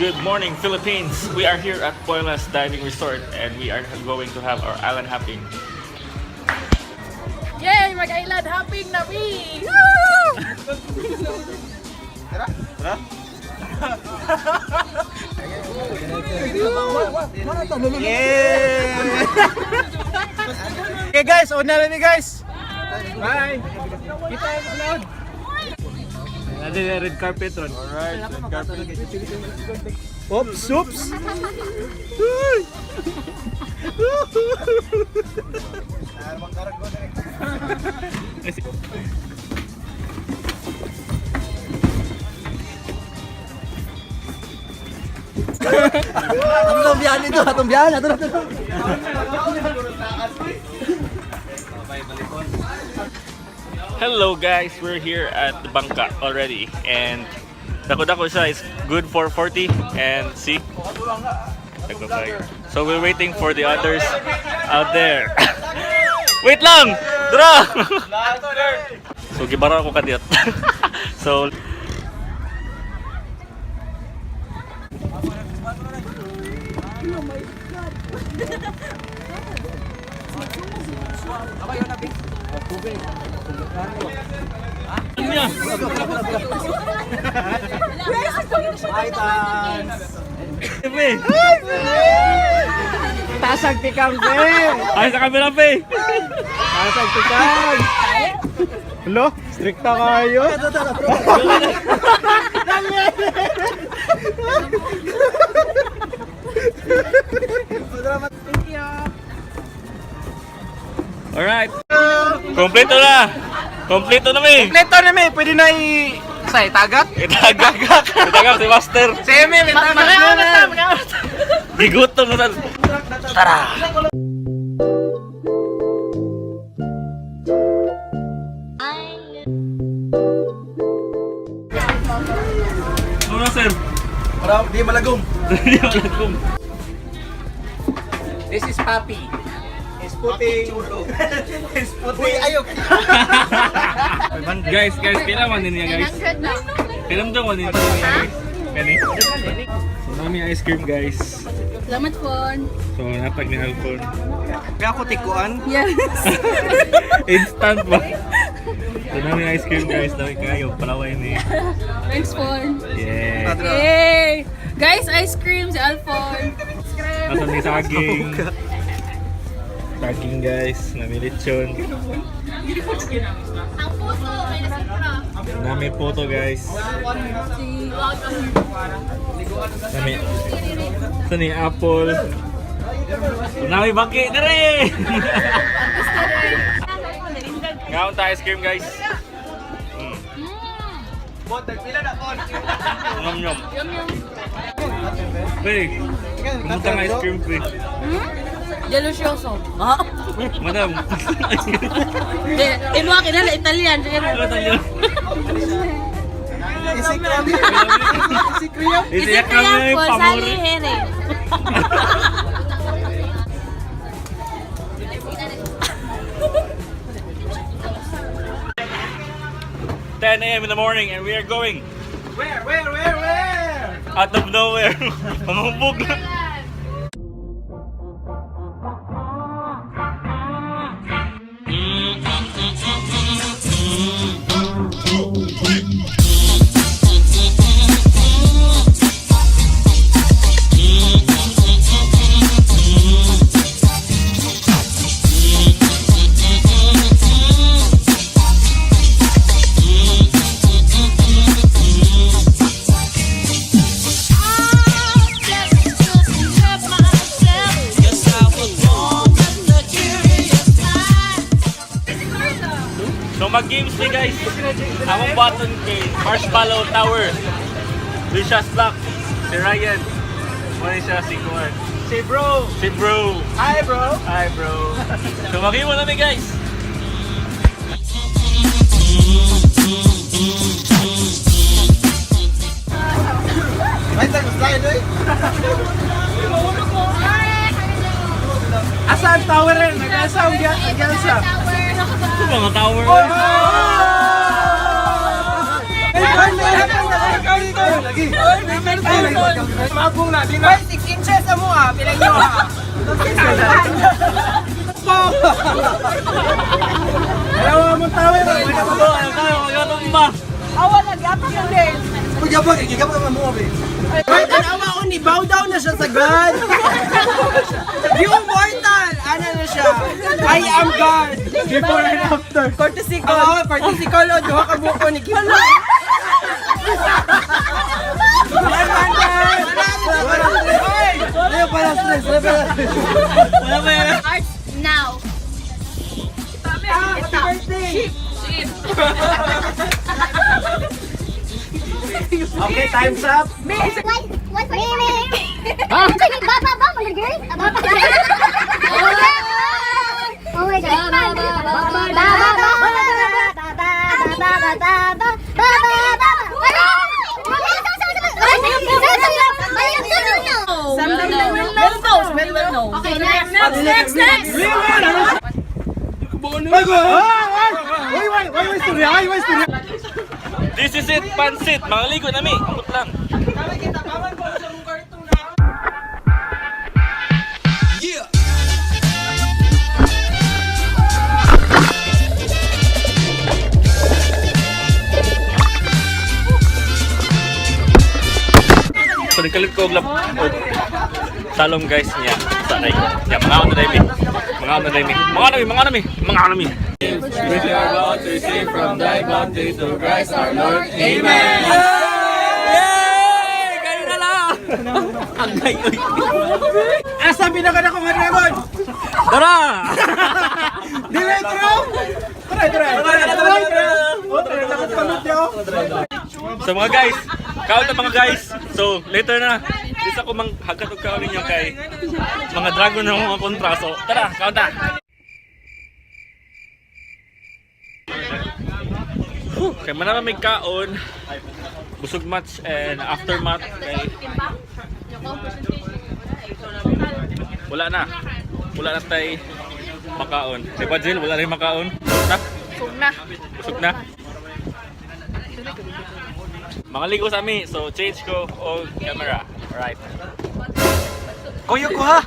Good morning, Philippines. We are here at Puelas Diving Resort and we are going to have our island hopping. Yay! Mag-island hopping na me! Tara? Okay guys, una na ni guys. Bye. Kita yung vlog. Ada yung red carpet ron. Alright, red carpet. Oops, oops. Atong biyahan ito, atong biyahan, atong. Hello guys, we're here at the Bangka already and dako-dako siya is good for 40 and see? Nagpa-fire. So we're waiting for the others out there. Wait lang! Dra! So gibara ko kadiyot. So Tasag tikang pe. ay sa camera pe. Tasag tikang. Hello, strikta kayo. Alright. Kompleto na. Kompleto na mi. Kompleto na may, pwede na say tagak. Itagak. Itagak si Master. Si Emil, tagak na. Gigutom na. Tara. Ano sir? Para di malagom. Hindi malagom. This is Papi. Is putting is putting ayok. Guys, kailangan din niya guys. Kailangan daw din guys. Kani. So nami ice cream guys. Salamat po. So napag ni Alphon. Kaya ako tikuan. Yes. Instant po. So nami ice cream guys. Dami kayo. Palaway ni. Thanks po. Yeah. Yay! Guys, ice cream si Alphon. Nasa ni saging. Saging guys. Nami lechon. Ang puso, may nasipra. Nami photo guys. Si Nami. Ito ni apple. Nami bangki. Dere! Ngayon tayo ice cream guys. Nyom nyom. Pre, kumusta ang ice cream pre? Delicioso. Ha? Madam. Ino akin na Italian. Ano tayo? Isi krab. Isi krab. Isi yakam na yung pamuri. Here. 10 a.m. in the morning and we are going Where? out of nowhere. Mamubog na. So mag-games ni guys. Among button kay Marshmallow Tower. Lucius Black. Si Ryan. Muna siya si Kuan. Si bro. Si bro. Hi bro. Hi bro. So mag-game na guys. Ay, tayo slide eh. Asan tower rin? Nag-asa ang gyalsa. Ito mga tower. Ay, lagi. Mabong na, di na. 6 inches sa mo pilay nyo Dalawa mong tawin. Magkatumba. Awa, nag-apak yung din. Gigabag ang mga be. Ay, tanawa ko ni bow down na siya sa God. Yung mortal, ano na siya? I am God. Before and after. Cortical. Oo, cortical o duha ka buko ni Kim. Ayaw pala stress. Now. Happy birthday. Okay, time's up. What for you? Baba ba mo girl? Baba. Oh my god. Okay, next. Why istorya? This is it, pansit. Mga ligo nami. Ambot lang. So nagkalit ko og salom guys niya sa ay. Ya mga ano na mi. Mga nami. We are about to sing from thy bounty to Christ our Lord. Amen! Yay! Kayo na lang! Ang gayo. Asa binagan ako nga dragon? Tara! Diretro! Tara! Nakatpamot niyo. So mga guys, count na mga guys. So later na. Isa ko mang hagat og kaon ninyo kay mga dragon na mga kontra. So tara, count na. Kaya manara may kaon, busog match and aftermath kay wala na tay makaon. Kay Bajil, wala rin makaon. Busog na. Mga ligo sa mi, so change ko og camera. Alright. Koyo ko ha.